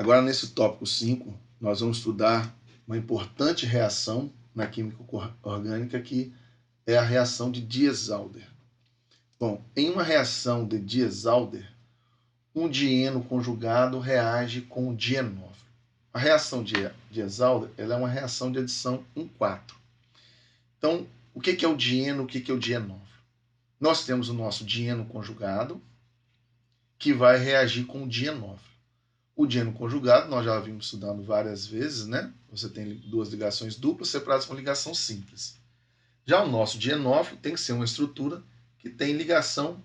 Agora, nesse tópico 5, nós vamos estudar uma importante reação na química orgânica, que é a reação de Diels-Alder. Bom, em uma reação de Diels-Alder, um dieno conjugado reage com o dienófilo. A reação de Diels-Alder é uma reação de adição 1,4. Então, o que é o dieno, o que é o dienófilo? Nós temos o nosso dieno conjugado, que vai reagir com o dienófilo. O dieno conjugado, nós já vimos estudando várias vezes, né? Você tem duas ligações duplas separadas com ligação simples. Já o nosso dienófilo tem que ser uma estrutura que tem ligação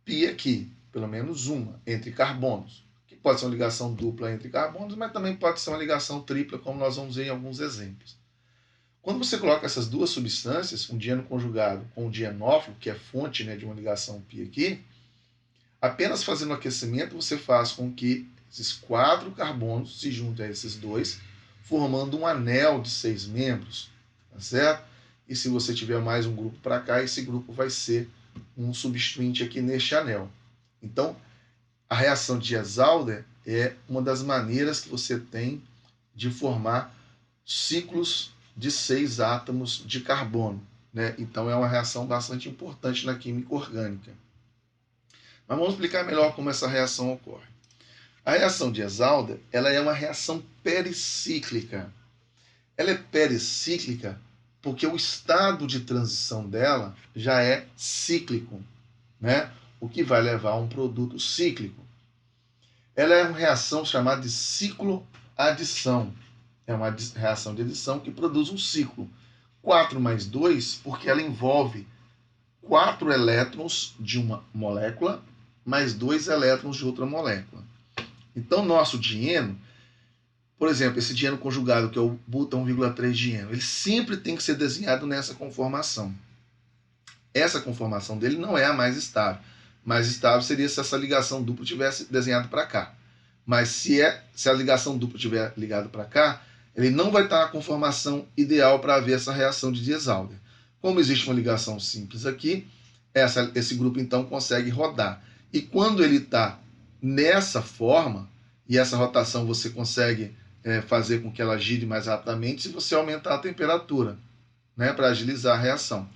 pi aqui, pelo menos uma, entre carbonos. Que pode ser uma ligação dupla entre carbonos, mas também pode ser uma ligação tripla, como nós vamos ver em alguns exemplos. Quando você coloca essas duas substâncias, um dieno conjugado com o dienófilo, que é fonte, né, de uma ligação pi aqui, apenas fazendo o aquecimento, você faz com que esses 4 carbonos se juntem a esses dois, formando um anel de 6 membros, tá certo? E se você tiver mais um grupo para cá, esse grupo vai ser um substituinte aqui neste anel. Então, a reação de Diels-Alder é uma das maneiras que você tem de formar ciclos de 6 átomos de carbono, né? Então, é uma reação bastante importante na química orgânica. Mas vamos explicar melhor como essa reação ocorre. A reação de Diels-Alder, ela é uma reação pericíclica. Ela é pericíclica porque o estado de transição dela já é cíclico, né? O que vai levar a um produto cíclico. Ela é uma reação chamada de cicloadição. É uma reação de adição que produz um ciclo. 4 mais 2, porque ela envolve 4 elétrons de uma molécula mais 2 elétrons de outra molécula. Então, nosso dieno, por exemplo, esse dieno conjugado, que é o buta 1,3 dieno, ele sempre tem que ser desenhado nessa conformação. Essa conformação dele não é a mais estável. Mais estável seria se essa ligação dupla tivesse desenhado para cá. Mas se a ligação dupla tiver ligado para cá, ele não vai estar na conformação ideal para haver essa reação de Diels-Alder. Como existe uma ligação simples aqui, esse grupo então consegue rodar. E quando ele está nessa forma, e essa rotação você consegue fazer com que ela gire mais rapidamente se você aumentar a temperatura, né, para agilizar a reação.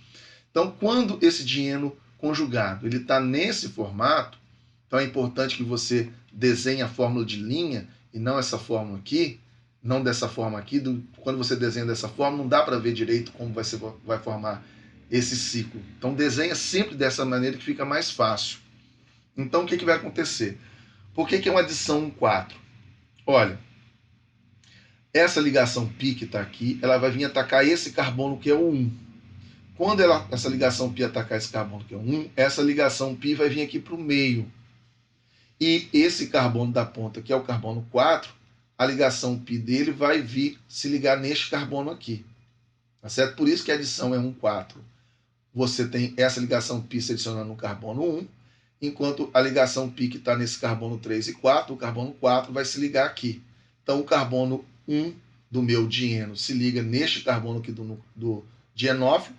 Então, quando esse dieno conjugado ele está nesse formato, então é importante que você desenhe a fórmula de linha e não essa fórmula aqui, não dessa forma aqui. Quando você desenha dessa forma, não dá para ver direito como vai formar esse ciclo. Então, desenha sempre dessa maneira que fica mais fácil. Então, o que vai acontecer? Por que é uma adição 1,4? Olha, essa ligação π que está aqui, ela vai vir atacar esse carbono que é o 1. Quando essa ligação π atacar esse carbono que é o 1, essa ligação π vai vir aqui para o meio. E esse carbono da ponta, que é o carbono 4, a ligação π dele vai vir se ligar neste carbono aqui. Tá certo? Por isso que a adição é 1,4. Você tem essa ligação π se adicionando no carbono 1, enquanto a ligação π que está nesse carbono 3 e 4, o carbono 4 vai se ligar aqui. Então, o carbono 1 do meu dieno se liga neste carbono aqui do dienófilo,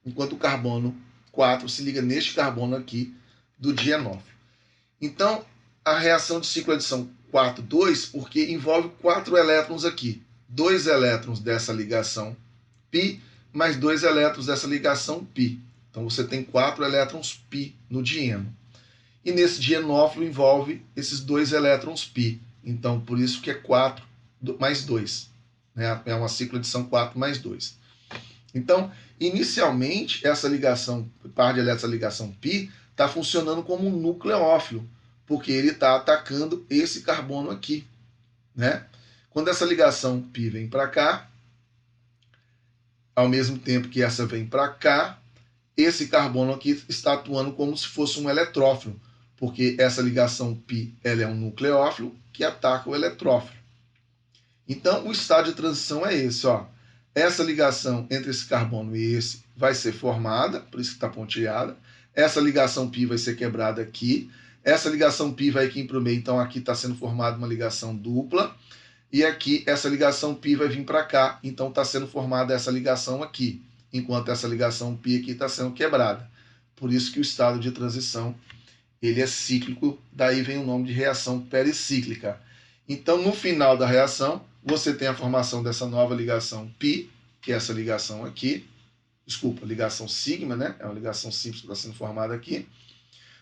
enquanto o carbono 4 se liga neste carbono aqui do dienófilo. Então, a reação de cicloadição 4,2, porque envolve 4 elétrons aqui. 2 elétrons dessa ligação π, mais 2 elétrons dessa ligação π. Então, você tem 4 elétrons π no dieno. E nesse dienófilo envolve esses 2 elétrons π. Então, por isso que é 4 mais 2. Né? É uma cicloadição 4 mais 2. Então, inicialmente, essa ligação, par de elétrons dessa ligação π, está funcionando como um nucleófilo, porque ele está atacando esse carbono aqui. Né? Quando essa ligação π vem para cá, ao mesmo tempo que essa vem para cá, esse carbono aqui está atuando como se fosse um eletrófilo, porque essa ligação π ela é um nucleófilo que ataca o eletrófilo. Então, o estado de transição é esse. Ó. Essa ligação entre esse carbono e esse vai ser formada, por isso que está pontilhada. Essa ligação π vai ser quebrada aqui. Essa ligação π vai aqui para o meio, então aqui está sendo formada uma ligação dupla. E aqui essa ligação π vai vir para cá, então está sendo formada essa ligação aqui, enquanto essa ligação π aqui está sendo quebrada. Por isso que o estado de transição ele é cíclico, daí vem o nome de reação pericíclica. Então, no final da reação, você tem a formação dessa nova ligação π, que é essa ligação aqui. Desculpa, ligação sigma, né? É uma ligação simples que está sendo formada aqui.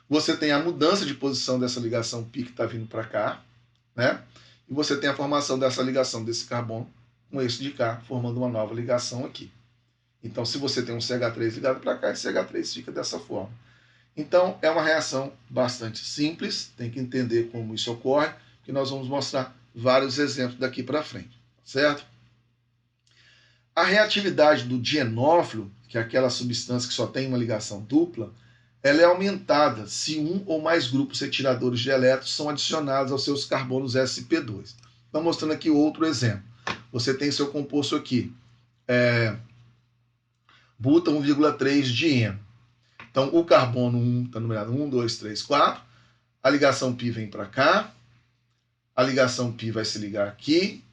Você tem a mudança de posição dessa ligação π que está vindo para cá, né? E você tem a formação dessa ligação desse carbono com esse de cá, formando uma nova ligação aqui. Então, se você tem um CH3 ligado para cá, esse CH3 fica dessa forma. Então, é uma reação bastante simples, tem que entender como isso ocorre, que nós vamos mostrar vários exemplos daqui para frente, certo? A reatividade do dienófilo, que é aquela substância que só tem uma ligação dupla, ela é aumentada se um ou mais grupos retiradores de elétrons são adicionados aos seus carbonos sp2. Estou mostrando aqui outro exemplo. Você tem seu composto aqui, buta 1,3 dieno. Então, o carbono 1 está numerado 1, 2, 3, 4. A ligação π vem para cá. A ligação π vai se ligar aqui.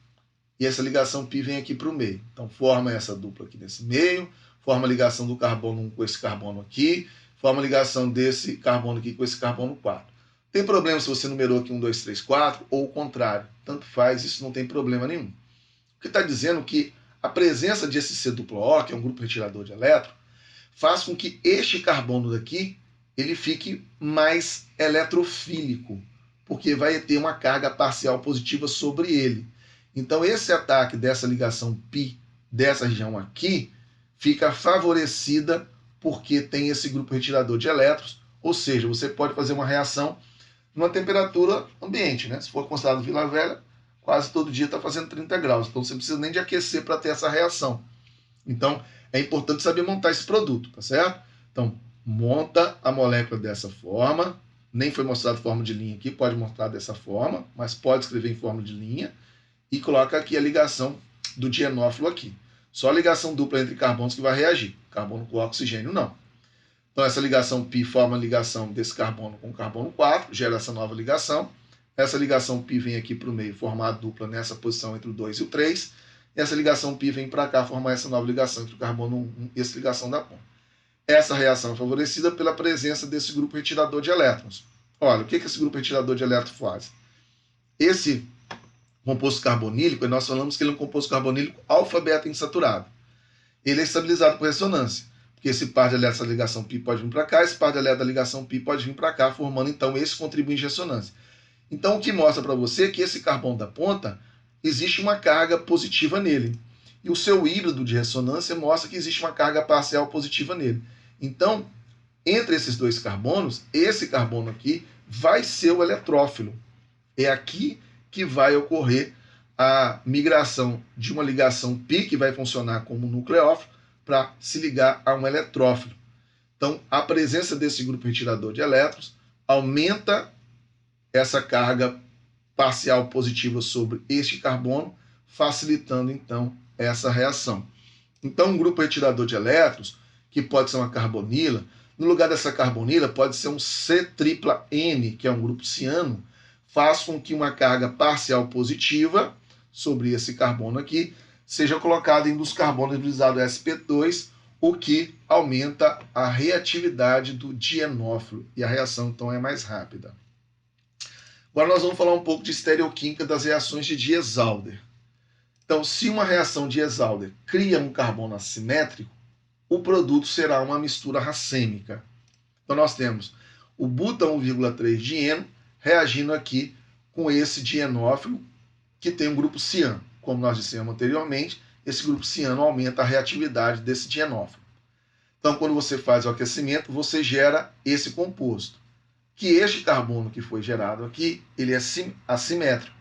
E essa ligação π vem aqui para o meio. Então, forma essa dupla aqui nesse meio. Forma a ligação do carbono 1 com esse carbono aqui. Forma a ligação desse carbono aqui com esse carbono 4. Tem problema se você numerou aqui 1, 2, 3, 4 ou o contrário. Tanto faz, isso não tem problema nenhum. O que está dizendo que a presença de esse C-O, que é um grupo retirador de elétron, faz com que este carbono daqui ele fique mais eletrofílico, porque vai ter uma carga parcial positiva sobre ele. Então, esse ataque dessa ligação π dessa região aqui fica favorecida porque tem esse grupo retirador de elétrons, ou seja, você pode fazer uma reação numa temperatura ambiente, né? Se for considerado Vila Velha, quase todo dia está fazendo 30 graus, então você não precisa nem de aquecer para ter essa reação. Então, é importante saber montar esse produto, tá certo? Então, monta a molécula dessa forma, nem foi mostrado forma de linha aqui, pode mostrar dessa forma, mas pode escrever em forma de linha, e coloca aqui a ligação do dienófilo aqui. Só a ligação dupla entre carbonos que vai reagir, carbono com oxigênio não. Então, essa ligação π forma a ligação desse carbono com o carbono 4, gera essa nova ligação. Essa ligação π vem aqui para o meio, formar a dupla nessa posição entre o 2 e o 3. E essa ligação π vem para cá, formar essa nova ligação entre o carbono 1 e essa ligação da ponta. Essa reação é favorecida pela presença desse grupo retirador de elétrons. Olha, o que esse grupo retirador de elétrons faz? Esse composto carbonílico, nós falamos que ele é um composto carbonílico alfa-beta insaturado. Ele é estabilizado por ressonância, porque esse par de elétrons da ligação π pode vir para cá, esse par de elétrons da ligação π pode vir para cá, formando então esse contribuinte de ressonância. Então, o que mostra para você é que esse carbono da ponta, existe uma carga positiva nele. E o seu híbrido de ressonância mostra que existe uma carga parcial positiva nele. Então, entre esses dois carbonos, esse carbono aqui vai ser o eletrófilo. É aqui que vai ocorrer a migração de uma ligação π, que vai funcionar como nucleófilo, para se ligar a um eletrófilo. Então, a presença desse grupo retirador de elétrons aumenta essa carga parcial positiva sobre este carbono, facilitando, então, essa reação. Então, um grupo retirador de elétrons, que pode ser uma carbonila, no lugar dessa carbonila pode ser um C-tripla-N, que é um grupo ciano, faz com que uma carga parcial positiva sobre esse carbono aqui seja colocada em um dos carbonos hidrolizados sp2, o que aumenta a reatividade do dienófilo, e a reação, então, é mais rápida. Agora nós vamos falar um pouco de estereoquímica das reações de Diels-Alder. Então, se uma reação de Diels-Alder cria um carbono assimétrico, o produto será uma mistura racêmica. Então, nós temos o buta 1,3 dieno reagindo aqui com esse dienófilo que tem um grupo ciano. Como nós dissemos anteriormente, esse grupo ciano aumenta a reatividade desse dienófilo. Então, quando você faz o aquecimento, você gera esse composto. Que este carbono que foi gerado aqui, ele é assimétrico.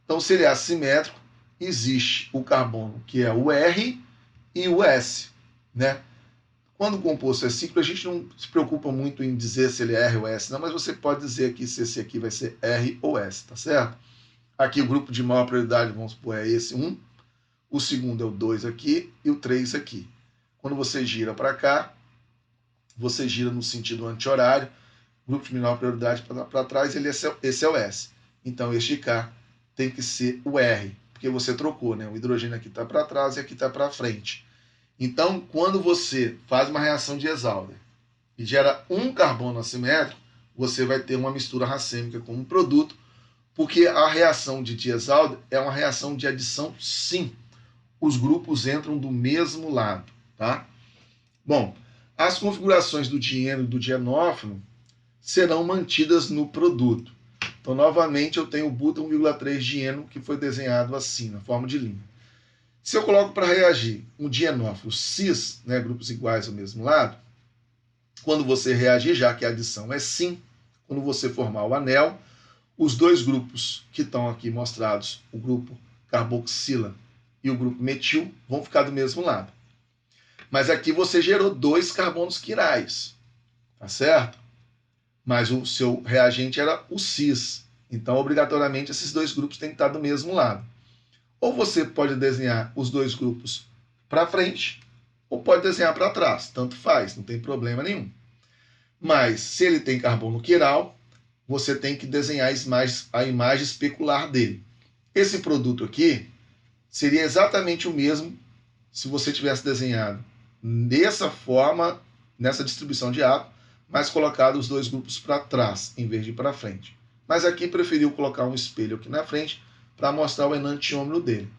Então, se ele é assimétrico, existe o carbono que é o R e o S, né? Quando o composto é cíclico, a gente não se preocupa muito em dizer se ele é R ou S, não, mas você pode dizer aqui se esse aqui vai ser R ou S, tá certo? Aqui o grupo de maior prioridade, vamos supor, é esse 1, o segundo é o 2 aqui e o 3 aqui. Quando você gira para cá, você gira no sentido anti-horário, grupo de menor prioridade para trás, esse é o S. Então, este K tem que ser o R, porque você trocou, né? O hidrogênio aqui está para trás e aqui está para frente. Então, quando você faz uma reação de Diels-Alder e gera um carbono assimétrico, você vai ter uma mistura racêmica como produto, Porque a reação de Diels-Alder é uma reação de adição sim. Os grupos entram do mesmo lado, tá? Bom, as configurações do dieno e do dienófilo serão mantidas no produto. Então, novamente, eu tenho o buta 1,3 dieno, que foi desenhado assim, na forma de linha. Se eu coloco para reagir um dienófilo cis, né, grupos iguais ao mesmo lado, quando você reagir, já que a adição é sim, quando você formar o anel, os dois grupos que estão aqui mostrados, o grupo carboxila e o grupo metil, vão ficar do mesmo lado. Mas aqui você gerou 2 carbonos quirais, tá certo? Mas o seu reagente era o cis. Então, obrigatoriamente, esses dois grupos têm que estar do mesmo lado. Ou você pode desenhar os dois grupos para frente, ou pode desenhar para trás. Tanto faz, não tem problema nenhum. Mas, se ele tem carbono quiral, você tem que desenhar a imagem especular dele. Esse produto aqui seria exatamente o mesmo se você tivesse desenhado dessa forma, nessa distribuição de átomo, mas colocado os dois grupos para trás, em vez de para frente. Mas aqui preferiu colocar um espelho aqui na frente para mostrar o enantiômero dele.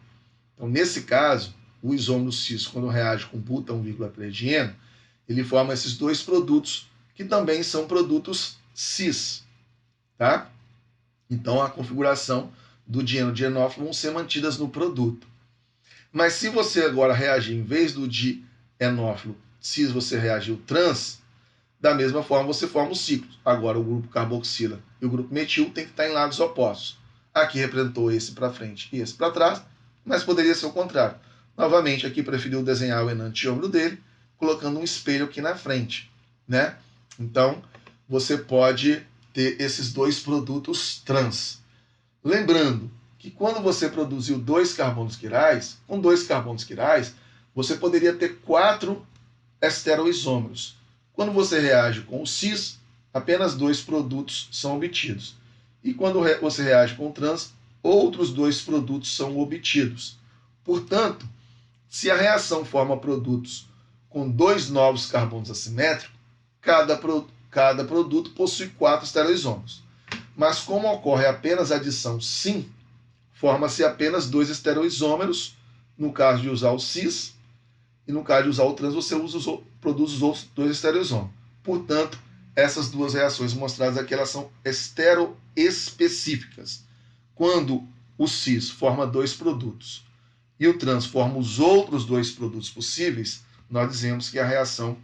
Então, nesse caso, o isômero cis, quando reage com buta 1,3 dieno, ele forma esses dois produtos, que também são produtos cis. Tá? Então, a configuração do dieno-dienófilo vão ser mantidas no produto. Mas se você agora reagir, em vez do dienófilo cis, você reagir o trans, da mesma forma você forma os ciclos. Agora o grupo carboxila e o grupo metil tem que estar em lados opostos. Aqui representou esse para frente e esse para trás, mas poderia ser o contrário. Novamente, aqui preferiu desenhar o enantiômero dele, colocando um espelho aqui na frente, né? Então, você pode ter esses dois produtos trans. Lembrando que quando você produziu 2 carbonos quirais, com 2 carbonos quirais, você poderia ter 4 esteroisômeros. Quando você reage com o cis, apenas 2 produtos são obtidos. E quando você reage com o trans, outros 2 produtos são obtidos. Portanto, se a reação forma produtos com 2 novos carbonos assimétricos, cada produto possui 4 esteroisômeros. Mas como ocorre apenas adição sim, forma-se apenas 2 esteroisômeros, no caso de usar o cis, e no caso de usar o trans, você produz os outros 2 estereoisômeros. Portanto, essas duas reações mostradas aqui, elas são esteroespecíficas. Quando o cis forma 2 produtos e o trans forma os outros 2 produtos possíveis, nós dizemos que a reação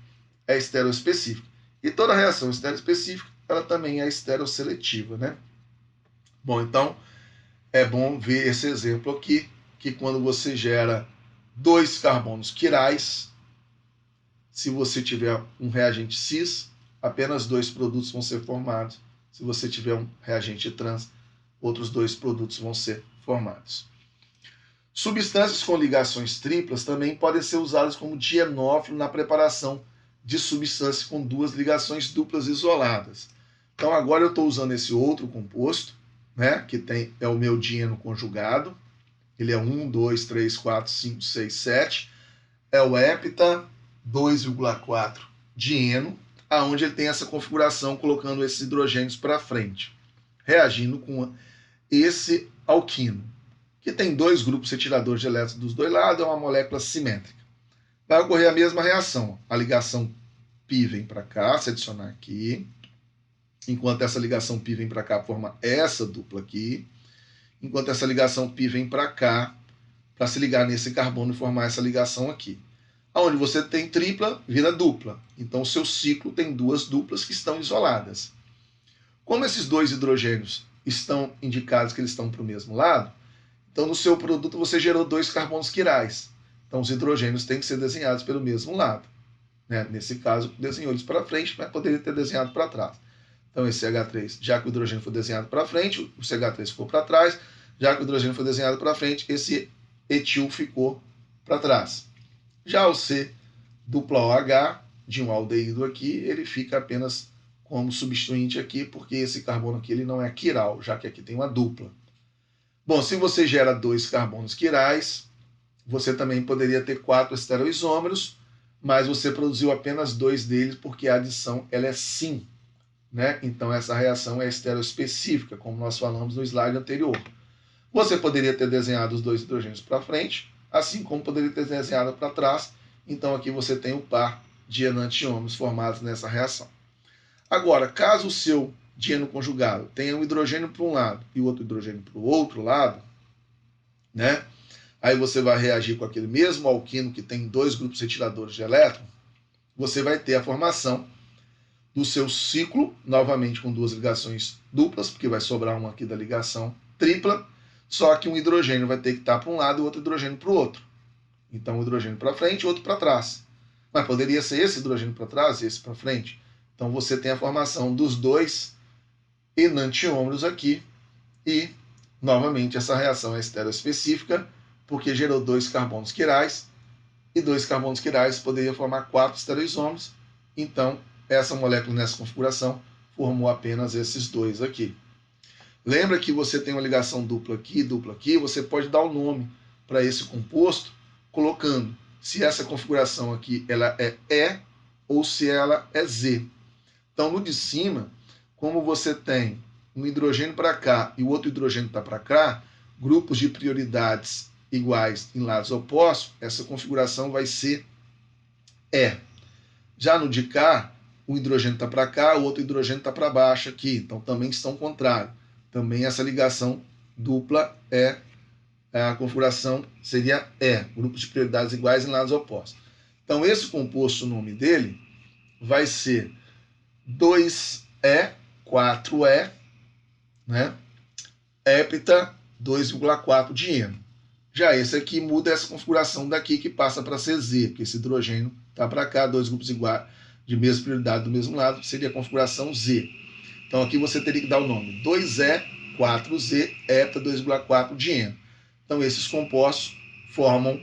é esteroespecífica. E toda reação esteroespecífica, ela também é estereosseletiva, né? Bom, então, é bom ver esse exemplo aqui, que quando você gera 2 carbonos quirais, se você tiver um reagente cis, apenas 2 produtos vão ser formados. Se você tiver um reagente trans, outros 2 produtos vão ser formados. Substâncias com ligações triplas também podem ser usadas como dienófilo na preparação de substâncias com 2 ligações duplas isoladas. Então agora eu estou usando esse outro composto, né, que é o meu dieno conjugado. Ele é 1, 2, 3, 4, 5, 6, 7. É o hepta 2,4 dieno, aonde ele tem essa configuração colocando esses hidrogênios para frente, reagindo com esse alquino, que tem 2 grupos retiradores de elétrons dos 2 lados, é uma molécula simétrica. Vai ocorrer a mesma reação. A ligação π vem para cá, se adicionar aqui, enquanto essa ligação π vem para cá, forma essa dupla aqui, enquanto essa ligação π vem para cá, para se ligar nesse carbono e formar essa ligação aqui. Onde você tem tripla, vira dupla. Então, o seu ciclo tem 2 duplas que estão isoladas. Como esses 2 hidrogênios estão indicados que eles estão para o mesmo lado, então no seu produto você gerou 2 carbonos quirais. Então, os hidrogênios têm que ser desenhados pelo mesmo lado. Né? Nesse caso, desenhou eles para frente, mas poderia ter desenhado para trás. Então, esse CH3, já que o hidrogênio foi desenhado para frente, o CH3 ficou para trás. Já que o hidrogênio foi desenhado para frente, esse etil ficou para trás. Já o C dupla OH, de um aldeído aqui, ele fica apenas como substituinte aqui, porque esse carbono aqui ele não é quiral, já que aqui tem uma dupla. Bom, se você gera 2 carbonos quirais, você também poderia ter 4 estereoisômeros, mas você produziu apenas 2 deles porque a adição ela é sim. né? Então essa reação é estereoespecífica, como nós falamos no slide anterior. Você poderia ter desenhado os dois hidrogênios para frente, assim como poderia ter desenhado para trás. Então aqui você tem o par de enantiômeros formados nessa reação. Agora, caso o seu dieno conjugado tenha um hidrogênio para um lado e o outro hidrogênio para o outro lado, né? Aí você vai reagir com aquele mesmo alquino que tem dois grupos retiradores de elétron, você vai ter a formação do seu ciclo, novamente com duas ligações duplas, porque vai sobrar uma aqui da ligação tripla, só que um hidrogênio vai ter que estar para um lado e outro hidrogênio para o outro. Então, um hidrogênio para frente e outro para trás. Mas poderia ser esse hidrogênio para trás e esse para frente. Então, você tem a formação dos dois enantiômeros aqui e, novamente, essa reação é estereoespecífica, porque gerou dois carbonos quirais, e dois carbonos quirais poderia formar 4 estereoisômeros. Então, essa molécula nessa configuração formou apenas esses dois aqui. Lembra que você tem uma ligação dupla aqui, você pode dar o nome para esse composto, colocando se essa configuração aqui ela é E ou se ela é Z. Então, no de cima, como você tem um hidrogênio para cá e o outro hidrogênio está para cá, grupos de prioridades iguais em lados opostos, essa configuração vai ser E. Já no de cá, o hidrogênio está para cá, o outro hidrogênio está para baixo aqui, então também estão contrários. Também essa ligação dupla é a configuração seria E, grupos de prioridades iguais em lados opostos. Então esse composto, o nome dele vai ser 2E, 4E, né? Hepta 2,4 dieno. Já esse aqui muda essa configuração daqui que passa para ser Z, porque esse hidrogênio está para cá, dois grupos iguais de mesma prioridade do mesmo lado, seria a configuração Z. Então aqui você teria que dar o nome 2E, 4Z, hepta 2,4 dieno. Então esses compostos formam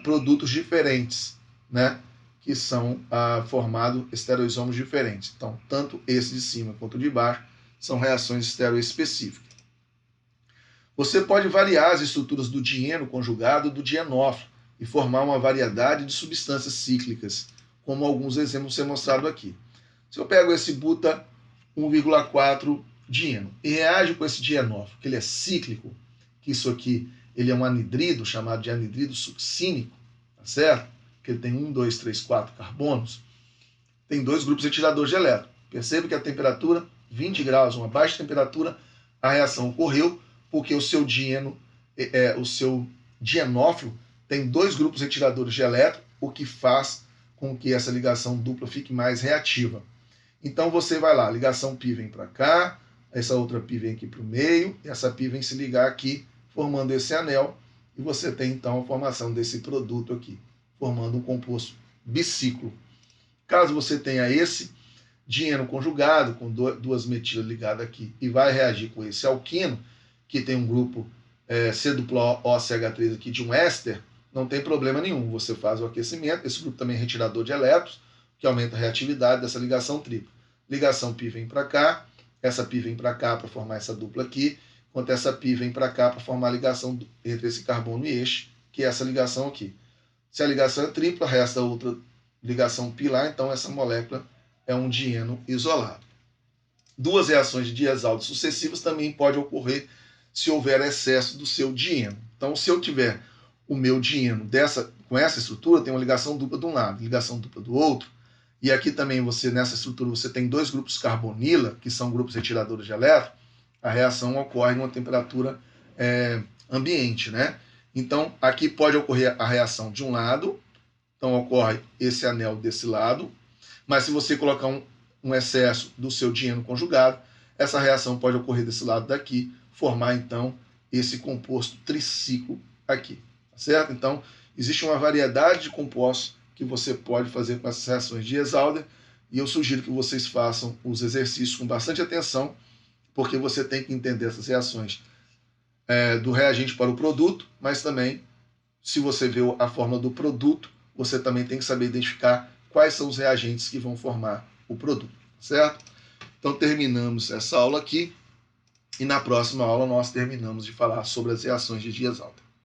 produtos diferentes, né? Que são formados estereoisomos diferentes. Então tanto esse de cima quanto o de baixo são reações estereoespecíficas. Você pode variar as estruturas do dieno conjugado do dienófilo e formar uma variedade de substâncias cíclicas, como alguns exemplos ser mostrado aqui. Se eu pego esse buta 1,4 dieno e reage com esse dienófilo, que ele é cíclico, que isso aqui ele é um anidrido, chamado de anidrido succínico, tá certo? Que ele tem 1, 2, 3, 4 carbonos, tem dois grupos retiradores de elétron. Percebe que a temperatura, 20 graus, uma baixa temperatura, a reação ocorreu porque o seu dieno, o seu dienófilo tem dois grupos retiradores de elétron, o que faz com que essa ligação dupla fique mais reativa. Então você vai lá, ligação π vem para cá, essa outra π vem aqui para o meio, e essa π vem se ligar aqui, formando esse anel, e você tem então a formação desse produto aqui, formando um composto biciclo. Caso você tenha esse dieno conjugado, com duas metilas ligadas aqui, e vai reagir com esse alquino, que tem um grupo C-OCH3 aqui de um éster, não tem problema nenhum. Você faz o aquecimento, esse grupo também é retirador de elétrons, que aumenta a reatividade dessa ligação tripla. Ligação π vem para cá, essa π vem para cá para formar essa dupla aqui, enquanto essa π vem para cá para formar a ligação entre esse carbono e este, que é essa ligação aqui. Se a ligação é tripla, resta outra ligação π lá, então essa molécula é um dieno isolado. Duas reações de Dias-Alder sucessivas também pode ocorrer se houver excesso do seu dieno. Então, se eu tiver o meu dieno com essa estrutura, tem uma ligação dupla de um lado, ligação dupla do outro, e aqui também nessa estrutura, você tem dois grupos carbonila, que são grupos retiradores de elétron, a reação ocorre numa temperatura ambiente, né? Então, aqui pode ocorrer a reação de um lado, então ocorre esse anel desse lado, mas se você colocar um excesso do seu dieno conjugado, essa reação pode ocorrer desse lado daqui, formar então esse composto triciclo aqui, tá certo? Então, existe uma variedade de compostos que você pode fazer com essas reações de Dias-Alder, e eu sugiro que vocês façam os exercícios com bastante atenção, porque você tem que entender essas reações do reagente para o produto, mas também, se você vê a fórmula do produto, você também tem que saber identificar quais são os reagentes que vão formar o produto, certo? Então terminamos essa aula aqui, e na próxima aula nós terminamos de falar sobre as reações de Dias-Alder.